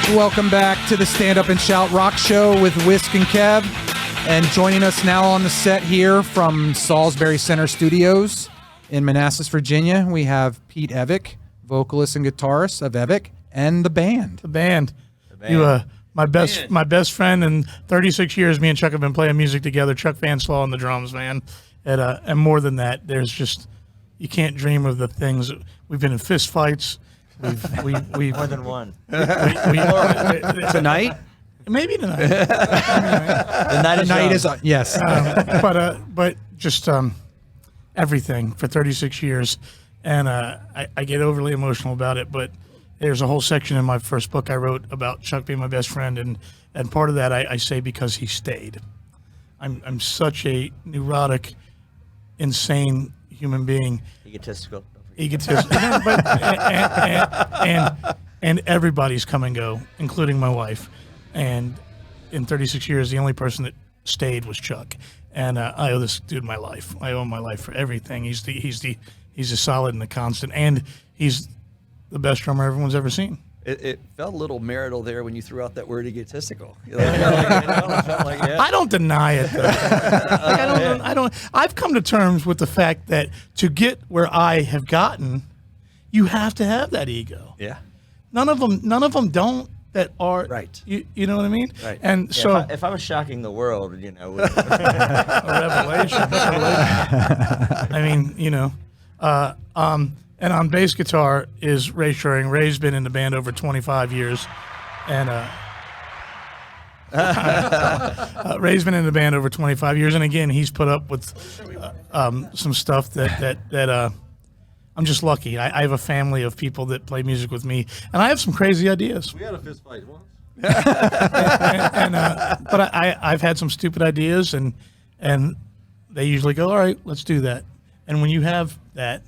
Welcome back to the Stand Up and Shout Rock Show with Whisk and Kev. And joining us now on the set here from Salisbury Center Studios in Manassas, Virginia, we have Pete EVICK, vocalist and guitarist of EVICK, and the band. The band. You, my best friend in 36 years. Me and Chuck have been playing music together. Chuck Van Slaw on the drums, man. And more than that, there's just, you can't dream of the things. We've been in fist fights. We've more than one. Tonight? Maybe tonight. The night is yes. But just everything for 36 years, and I get overly emotional about it. But there's a whole section in my first book I wrote about Chuck being my best friend, and part of that I say because he stayed. I'm such a neurotic, insane human being. Egotistical. But, and everybody's come and go, including my wife. And in 36 years, the only person that stayed was Chuck. And I owe this dude my life. I owe him my life for everything. He's the solid and the constant, and he's the best drummer everyone's ever seen. It felt a little marital there when you threw out that word egotistical. I don't deny it, though. I don't. I've come to terms with the fact that to get where I have gotten, you have to have that ego. Yeah. None of them don't. That are right. You know what I mean? Right. And yeah, so if I was shocking the world, with a revelation. I mean, and on bass guitar is Ray Schuring. Ray's been in the band over 25 years, and Ray's been in the band over 25 years, and again, he's put up with some stuff that I'm just lucky. I have a family of people that play music with me, and I have some crazy ideas. We had a fist fight once. But I've had some stupid ideas, and they usually go, all right, let's do that. And when you have that,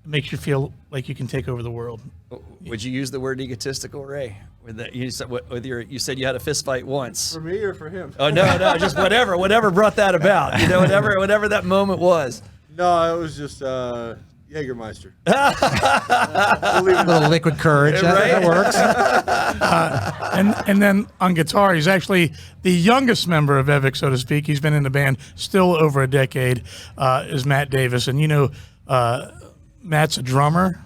it makes you feel like you can take over the world. Would you use the word egotistical, Ray? You said you had a fist fight once. For me or for him? Oh no, just whatever brought that about. Whatever that moment was. No, it was just Jägermeister. A little liquid courage. That works. And then on guitar, he's actually the youngest member of EVICK, so to speak. He's been in the band still over a decade. Is Matt Davis, and Matt's a drummer,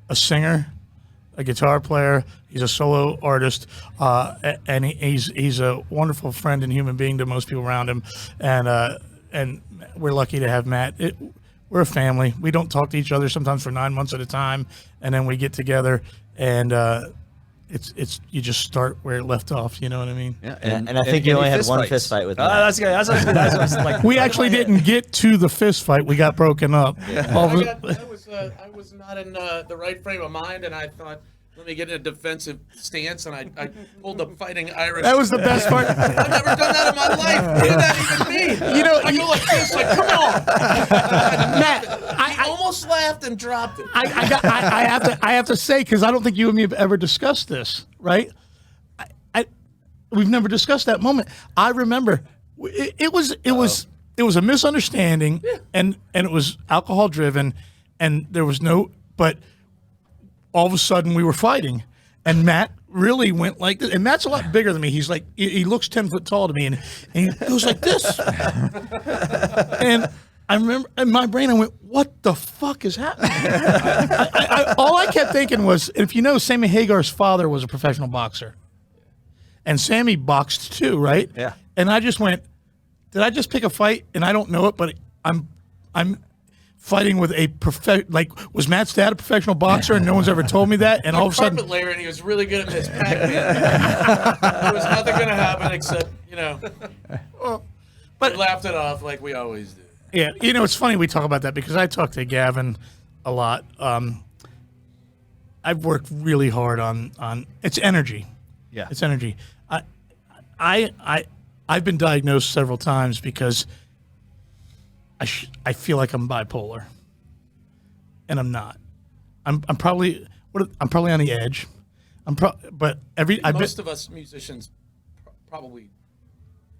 a singer, a guitar player. He's a solo artist, and he's a wonderful friend and human being to most people around him. And we're lucky to have Matt. We're a family. We don't talk to each other sometimes for 9 months at a time, and then we get together, and it's you just start where it left off. You know what I mean? Yeah, and I think you only had one fist fight with me. That's good. That's like, we actually didn't get to the fist fight. We got broken up. Yeah. I was not in the right frame of mind, and I thought, let me get in a defensive stance, and I pulled the Fighting Irish. That was the best part. I've never done that in my life. What did that even mean? I go like this, like, come on. Matt, I almost laughed and dropped it. I have to say, because I don't think you and me have ever discussed this, right? We've never discussed that moment. I remember it was a misunderstanding, and it was alcohol driven, and there was but all of a sudden we were fighting, and Matt really went like this. And Matt's a lot bigger than me. He's like, he looks 10 foot tall to me, and he goes like this. And I remember in my brain, I went, what the fuck is happening? All I kept thinking was, if you know, Sammy Hagar's father was a professional boxer, and Sammy boxed too, right? Yeah. And I just went, did I just pick a fight? And I don't know it, but I'm fighting with was Matt's dad a professional boxer, and no one's ever told me that? And all of a sudden, carpet layer, and he was really good at this Pac-Man. There was nothing going to happen except, but we laughed it off like we always do. Yeah, it's funny we talk about that, because I talk to Gavin a lot. I've worked really hard on it's energy. Yeah, it's energy. I've been diagnosed several times because I feel like I'm bipolar, and I'm not. I'm probably on the edge. But most of us musicians, probably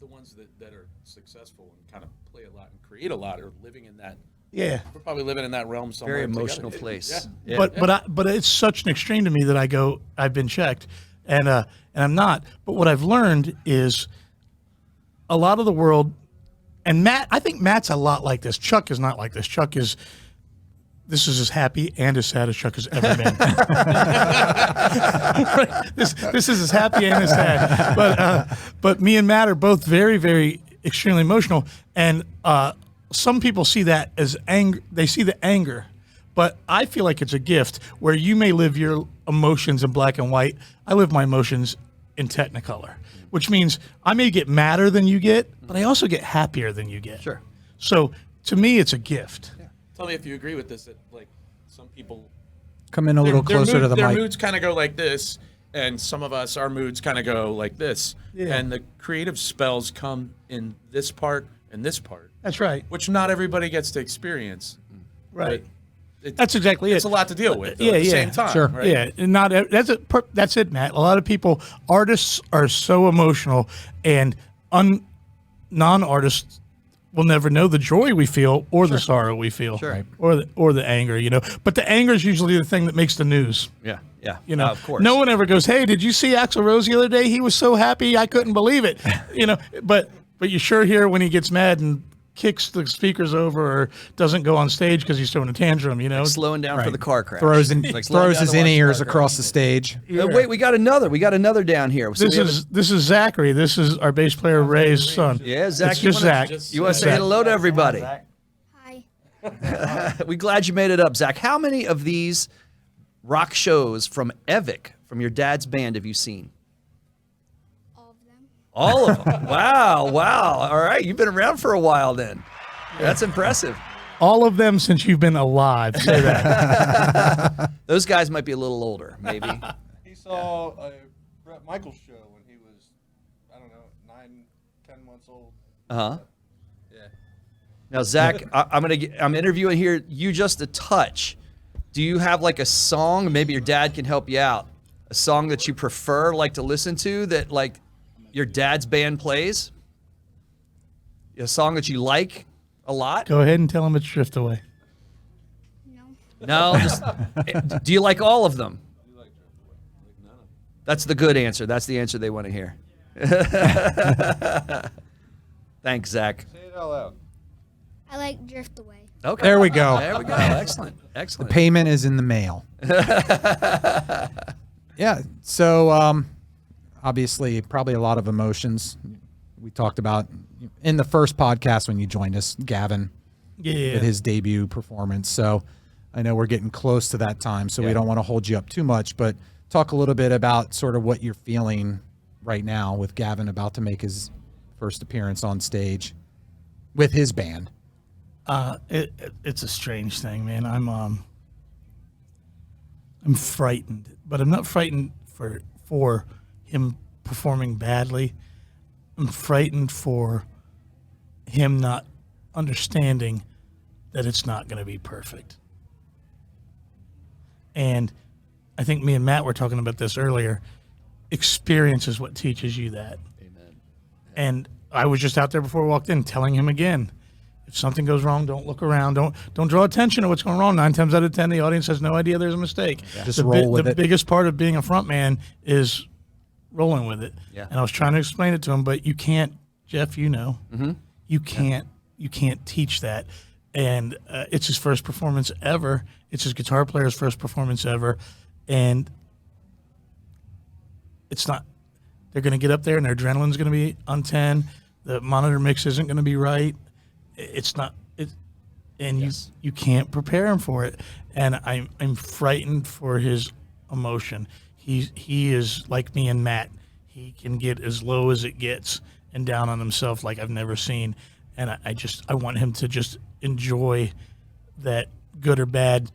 the ones that are successful and kind of play a lot and create a lot, are living in that. Yeah, we're probably living in that realm somewhere. Very emotional place. Yeah. But it's such an extreme to me that I go, I've been checked. and I'm not. But what I've learned is a lot of the world, and I think Matt's a lot like this. Chuck is not like this. This is as happy and as sad as Chuck has ever been. Right? This is as happy and as sad. But me and Matt are both very, very extremely emotional. And some people see that as anger. They see the anger. But I feel like it's a gift where you may live your emotions in black and white. I live my emotions in Technicolor, which means I may get madder than you get, but I also get happier than you get. Sure. So to me, it's a gift. Tell me if you agree with this. That like some people Come in a little closer to the their mic. moods kind of go like this, and some of us, our moods kind of go like this. Yeah. And the creative spells come in this part and this part, That's right. which not everybody gets to experience. Right. It- That's exactly it. It's a lot to deal with. Though, Yeah, at the yeah. same time. Sure. Right? Yeah, and that's it, Matt. A lot of people, artists are so emotional, and non-artists will never know the joy we feel or the sorrow we feel, Sure. or the anger. But the anger is usually the thing that makes the news. Yeah. Yeah. Of course. no one ever goes, "Hey, did you see Axl Rose the other day? He was so happy, I couldn't believe it." But you sure hear when he gets mad and kicks the speakers over or doesn't go on stage because he's throwing a tantrum. Slowing down for the car crash. Throws Like slowing throws down his to watch in the ears car crash. across the stage. Wait, we got another down here. So we have This is Zachary. This is our bass player Ray's son. Yeah, Zach, It's you just wanna- Zach. You want to say hello to everybody? Hi. We're glad you made it up, Zach. How many of these rock shows from EVICK, from your dad's band, have you seen? All of them. All of them. Wow. All right, you've been around for a while then. That's impressive. All of them since you've been alive. Say that. Those guys might be a little older, maybe. He saw a Bret Michaels show when he was, I don't know, 9, 10 months old. Uh-huh. Yeah. Now, Zach, I'm interviewing here you just a touch. Do you have like a song? Maybe your dad can help you out. A song that you prefer, like to listen to, that like your dad's band plays? A song that you like a lot? Go ahead and tell him it's Drift Away. No. No. Do you like all of them? That's the good answer. That's the answer they want to hear. Thanks, Zach. Say it out loud. I like Drift Away. Okay. There we go. There we go. Excellent. Excellent. Payment is in the mail. Yeah. So obviously, probably a lot of emotions. We talked about in the first podcast when you joined us, Gavin, Yeah. at his debut performance. So I know we're getting close to that time, so we don't want to hold you up too much, but talk a little bit about sort of what you're feeling right now with Gavin about to make his first appearance on stage with his band. It's a strange thing, man. I'm frightened, but I'm not frightened for him performing badly. I'm frightened for him not understanding that it's not going to be perfect. And I think me and Matt were talking about this earlier. Experience is what teaches you that. Amen. And I was just out there before we walked in telling him again, if something goes wrong, don't look around. Don't draw attention to what's going wrong. 9 times out of 10, the audience has no idea there's a mistake. Just roll with the it. biggest part of being a front man is rolling with it. Yeah. And I was trying to explain it to him, but you can't, Jeff, you can't teach that. And it's his first performance ever. It's his guitar player's first performance ever. And it's not, they're going to get up there and their adrenaline's going to be on 10. The monitor mix isn't going to be right. It's not, you can't prepare him for it. And I'm frightened for his emotion. He is like me and Matt. He can get as low as it gets and down on himself like I've never seen. And I want him to just enjoy that, good or bad.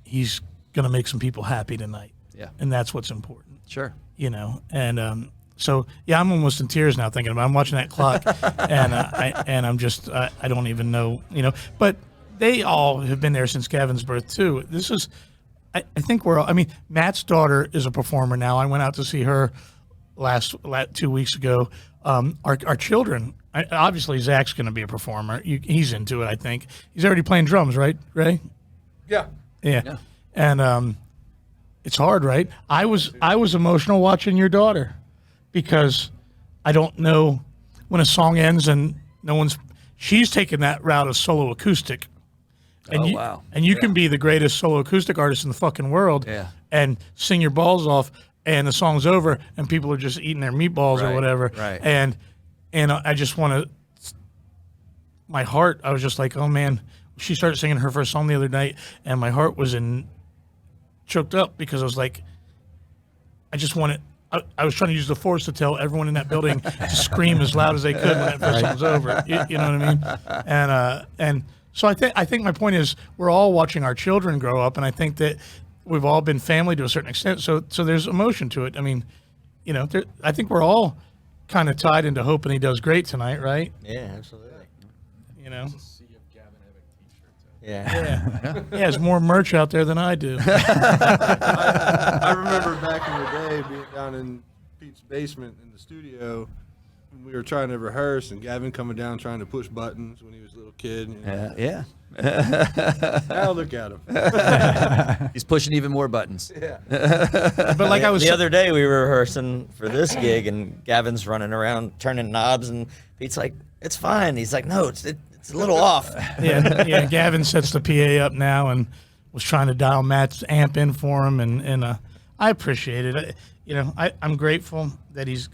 He's going to make some people happy tonight. Yeah. And that's what's important. Sure. And so yeah, I'm almost in tears now thinking about it. I'm watching that clock and I'm just I don't even know, but they all have been there since Gavin's birth too. This is I think Matt's daughter is a performer now. I went out to see her last 2 weeks ago. Our children, obviously Zach's going to be a performer. He's into it, I think. He's already playing drums, right, Ray? Yeah. Yeah. And it's hard, right? I was emotional watching your daughter because I don't know when a song ends and she's taken that route of solo acoustic. And wow. And you can be the greatest solo acoustic artist in the fucking world and sing your balls off and the song's over and people are just eating their meatballs or whatever. Right. And I just want to, my heart, I was just like, oh man, she started singing her first song the other night and my heart was choked up because I was like, I just wanted, I was trying to use the force to tell everyone in that building to scream as loud as they could when that first song was over. You know what I mean? And so I think my point is we're all watching our children grow up, and I think that we've all been family to a certain extent. So there's emotion to it. I mean, you know, I think we're all kind of tied into hoping he does great tonight, right? Yeah, absolutely. You know. Yeah. He has more merch out there than I do. I remember back in the day being down in Pete's basement in the studio. We were trying to rehearse, and Gavin coming down trying to push buttons when he was a little kid. You know. Yeah. Now look at him. He's pushing even more buttons. Yeah. But like I was the other day, we were rehearsing for this gig, and Gavin's running around turning knobs, and Pete's like, "It's fine." He's like, "No, it's a little off." Yeah. Gavin sets the PA up now and was trying to dial Matt's amp in for him, and I appreciate it. I'm grateful that he's.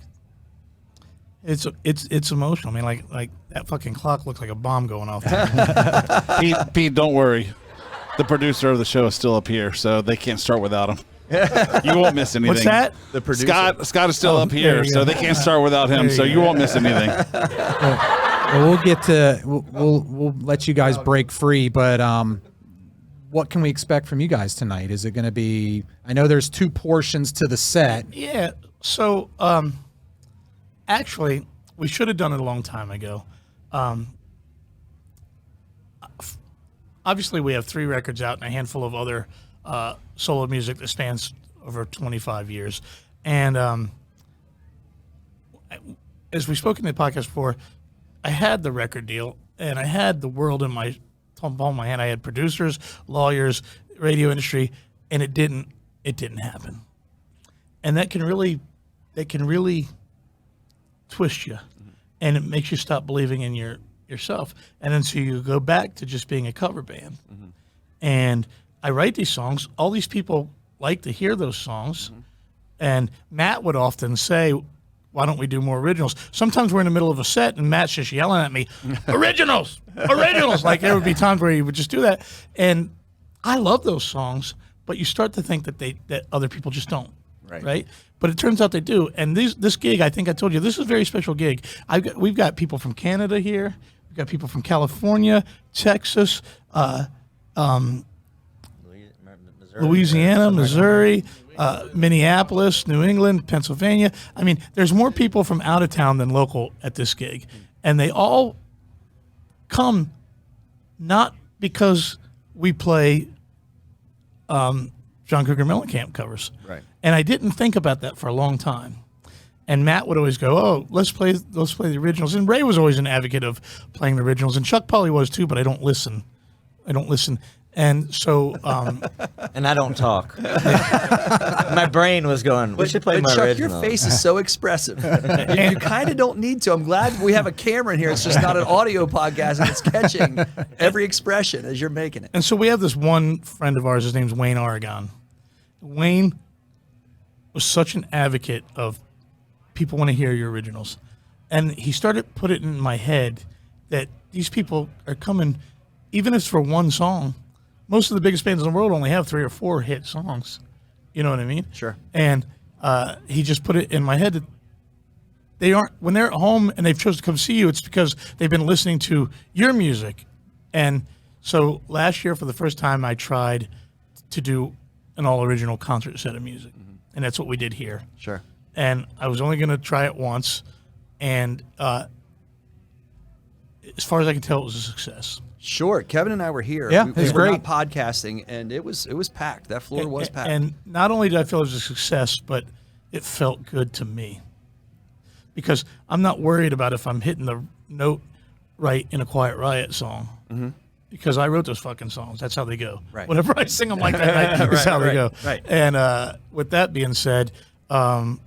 It's emotional. I mean, like that fucking clock looks like a bomb going off. Pete, don't worry. The producer of the show is still up here, so they can't start without him. You won't miss anything. What's that? The producer. Scott is still up here, so they can't start without him. So you won't miss anything. Well, we'll get to we'll let you guys break free, but what can we expect from you guys tonight? Is it going to be? I know there's 2 portions to the set. Yeah. So actually, we should have done it a long time ago. Obviously, we have 3 records out and a handful of other solo music that spans over 25 years. And as we spoke in the podcast before, I had the record deal and I had the world in my palm of my hand. I had producers, lawyers, radio industry, and it didn't happen. And that can really twist you, and it makes you stop believing in yourself. And then so you go back to just being a cover band. And I write these songs. All these people like to hear those songs. And Matt would often say, why don't we do more originals? Sometimes we're in the middle of a set and Matt's just yelling at me, originals. Like there would be times where he would just do that. And I love those songs, but you start to think that other people just don't. Right? But it turns out they do. And this gig, I think I told you, this is a very special gig. We've got people from Canada here. We've got people from California, Texas, Louisiana, Missouri, Minneapolis, New England, Pennsylvania. I mean, there's more people from out of town than local at this gig. And they all come not because we play John Cougar Mellencamp covers. Right. And I didn't think about that for a long time. And Matt would always go, "Oh, let's play the originals." And Ray was always an advocate of playing the originals, and Chuck probably was too. But I don't listen. And so, and I don't talk. My brain was going, we should play my Chuck, original. your face is so expressive. You kind of don't need to. I'm glad we have a camera in here. It's just not an audio podcast, and it's catching every expression as you're making it. And so we have this one friend of ours. His name's Wayne Oregon. Wayne was such an advocate of people want to hear your originals. And he started putting it in my head that these people are coming, even if it's for one song. Most of the biggest bands in the world only have 3 or 4 hit songs. You know what I mean? Sure. And he just put it in my head that they aren't, when they're at home and they've chosen to come see you, it's because they've been listening to your music. And so last year, for the first time, I tried to do an all original concert set of music. And that's what we did here. Sure. And I was only going to try it once. And as far as I can tell, it was a success. Sure. Kevin and I were here. Yeah, we it was were great. not podcasting, and it was packed. That floor was packed. And not only did I feel it was a success, but it felt good to me. Because I'm not worried about if I'm hitting the note right in a Quiet Riot song. because I wrote those fucking songs. That's how they go. Right. Whenever I sing them like that, that's how they go. Right. And with that being said, it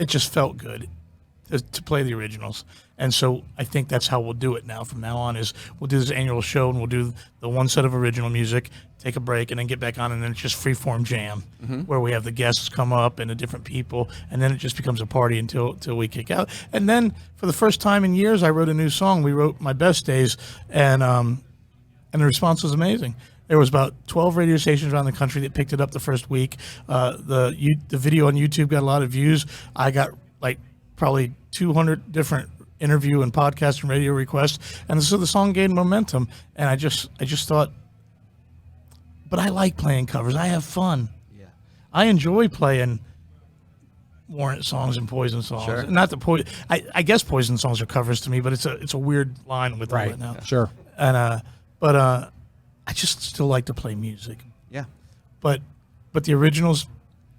just felt good to play the originals. And so I think that's how we'll do it now. From now on is we'll do this annual show and we'll do the one set of original music, take a break, and then get back on, and then it's just free-form jam where we have the guests come up and the different people, and then it just becomes a party until we kick out. And then for the first time in years, I wrote a new song. We wrote My Best Days, and the response was amazing. There was about 12 radio stations around the country that picked it up the first week. The video on YouTube got a lot of views. I got like probably 200 different interview and podcast and radio requests, and so the song gained momentum. And I just thought, but I like playing covers. I have fun. Yeah. I enjoy playing Warrant songs and Poison songs. Sure. Not the I guess Poison songs are covers to me, but it's a weird line with all Right. that now. Sure. And I just still like to play music. Yeah. But the originals,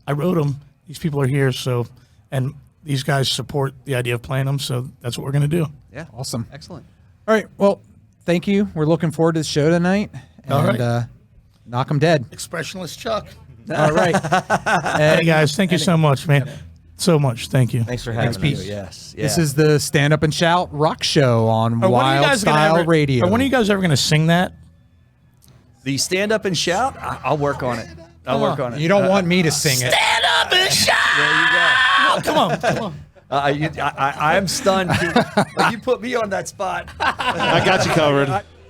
I wrote them. These people are here, so, and these guys support the idea of playing them, so that's what we're going to do. Yeah. Awesome. Excellent. All right. Well, thank you. We're looking forward to the show tonight. And, All right. knock 'em dead. Expressionless Chuck. All right. Hey, guys, thank you so much, man. So much. Thank you. Thanks for having Pete. us. Yes. This is the Stand Up and Shout rock show on Are one of you Wild guys gonna Style ever- Radio. Are one of you guys ever going to sing that? The stand up and shout. I'll work on it. I'll work on it. You don't want me to sing it. Stand up and shout! There you go. Oh, come on, come on. I am stunned. Pete. You put me on that spot. I got you covered.